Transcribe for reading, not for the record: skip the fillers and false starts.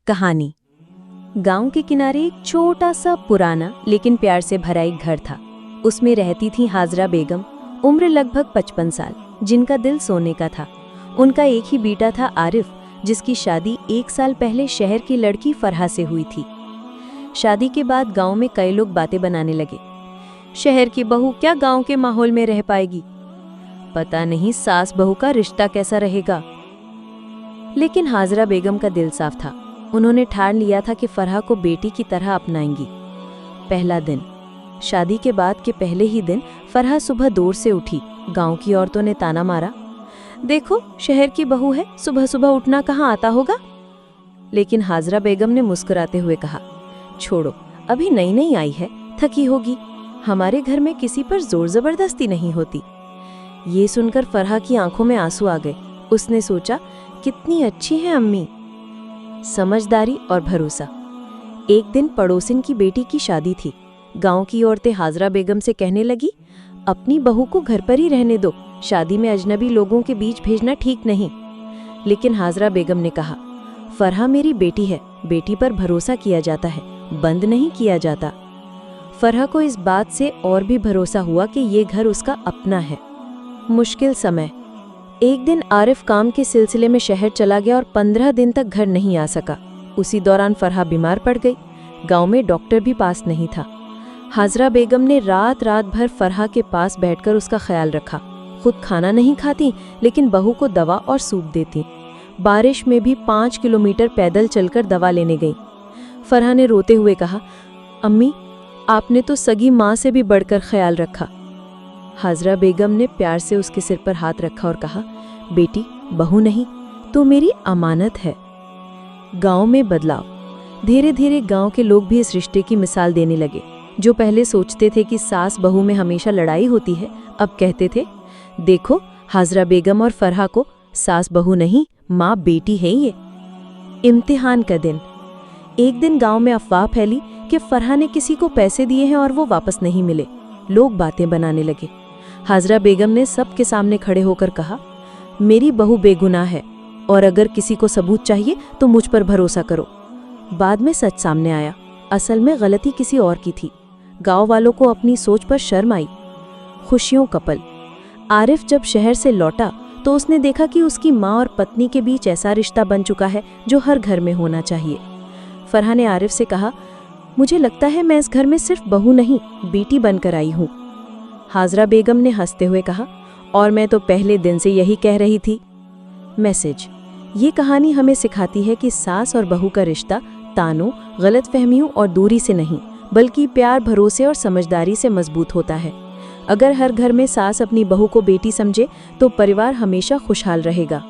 कहानी। गांव के किनारे एक छोटा सा पुराना लेकिन प्यार से भरा एक घर था। उसमें रहती थी हाजरा बेगम, उम्र लगभग 55 साल, जिनका दिल सोने का था। उनका एक ही बेटा था आरिफ, जिसकी शादी 1 साल पहले शहर की लड़की फरहा से हुई थी। शादी के बाद गांव में कई लोग बातें बनाने लगे। शहर की बहू क्या गांव के माहौल में रह पाएगी, पता नहीं सास बहू का रिश्ता कैसा रहेगा। लेकिन हाजरा बेगम का दिल साफ था। उन्होंने ठान लिया था कि फरहा को बेटी की तरह अपनाएंगी। पहला दिन, शादी के बाद के पहले ही दिन फरहा सुबह देर से उठी। गांव की औरतों ने ताना मारा, देखो शहर की बहू है, सुबह सुबह उठना कहाँ आता होगा। लेकिन हाजरा बेगम ने मुस्कुराते हुए कहा, छोड़ो, अभी नई नई आई है, थकी होगी। हमारे घर में किसी पर जोर जबरदस्ती नहीं होती। ये सुनकर फरहा की आंखों में आंसू आ गए। उसने सोचा, कितनी अच्छी है अम्मी। समझदारी और भरोसा। एक दिन पड़ोसिन की बेटी की शादी थी। गांव की औरतें हाजरा बेगम से कहने लगी, अपनी बहू को घर पर ही रहने दो, शादी में अजनबी लोगों के बीच भेजना ठीक नहीं। लेकिन हाजरा बेगम ने कहा, फरहा मेरी बेटी है, बेटी पर भरोसा किया जाता है, बंद नहीं किया जाता। फरहा को इस बात से और भी भरोसा हुआ कि ये घर उसका अपना है। मुश्किल समय। एक दिन आरिफ काम के सिलसिले में शहर चला गया और 15 दिन तक घर नहीं आ सका। उसी दौरान फरहा बीमार पड़ गई। गांव में डॉक्टर भी पास नहीं था। हाजरा बेगम ने रात भर फरहा के पास बैठकर उसका ख्याल रखा। खुद खाना नहीं खाती, लेकिन बहू को दवा और सूप देती। बारिश में भी 5 किलोमीटर पैदल चलकर दवा लेने गई। फरहा ने रोते हुए कहा, अम्मी, आपने तो सगी माँ से भी बढ़कर ख्याल रखा। हाजरा बेगम ने प्यार से उसके सिर पर हाथ रखा और कहा, बेटी, बहू नहीं, तो मेरी अमानत है। गांव में बदलाव। धीरे धीरे गांव के लोग भी इस रिश्ते की मिसाल देने लगे। जो पहले सोचते थे कि सास बहू में हमेशा लड़ाई होती है, अब कहते थे, देखो हाजरा बेगम और फरहा को सास बहू नहीं, माँ बेटी है ये। इम्तिहान का दिन। एक दिन गांव में अफवाह फैली कि फरहा ने किसी को पैसे दिए हैं और वो वापस नहीं मिले। लोग बातें बनाने लगे। हाजरा बेगम ने सबके सामने खड़े होकर कहा, मेरी बहू बेगुनाह है और अगर किसी को सबूत चाहिए तो मुझ पर भरोसा करो। बाद में सच सामने आया, असल में गलती किसी और की थी। गांव वालों को अपनी सोच पर शर्म आई। खुशियों का पल। आरिफ जब शहर से लौटा तो उसने देखा कि उसकी माँ और पत्नी के बीच ऐसा रिश्ता बन चुका है जो हर घर में होना चाहिए। फरहा ने आरिफ से कहा, मुझे लगता है मैं इस घर में सिर्फ बहू नहीं, बेटी बनकर आई हूँ। हाजरा बेगम ने हंसते हुए कहा, और मैं तो पहले दिन से यही कह रही थी। मैसेज। ये कहानी हमें सिखाती है कि सास और बहू का रिश्ता तानों, गलतफहमियों और दूरी से नहीं, बल्कि प्यार, भरोसे और समझदारी से मजबूत होता है। अगर हर घर में सास अपनी बहू को बेटी समझे तो परिवार हमेशा खुशहाल रहेगा।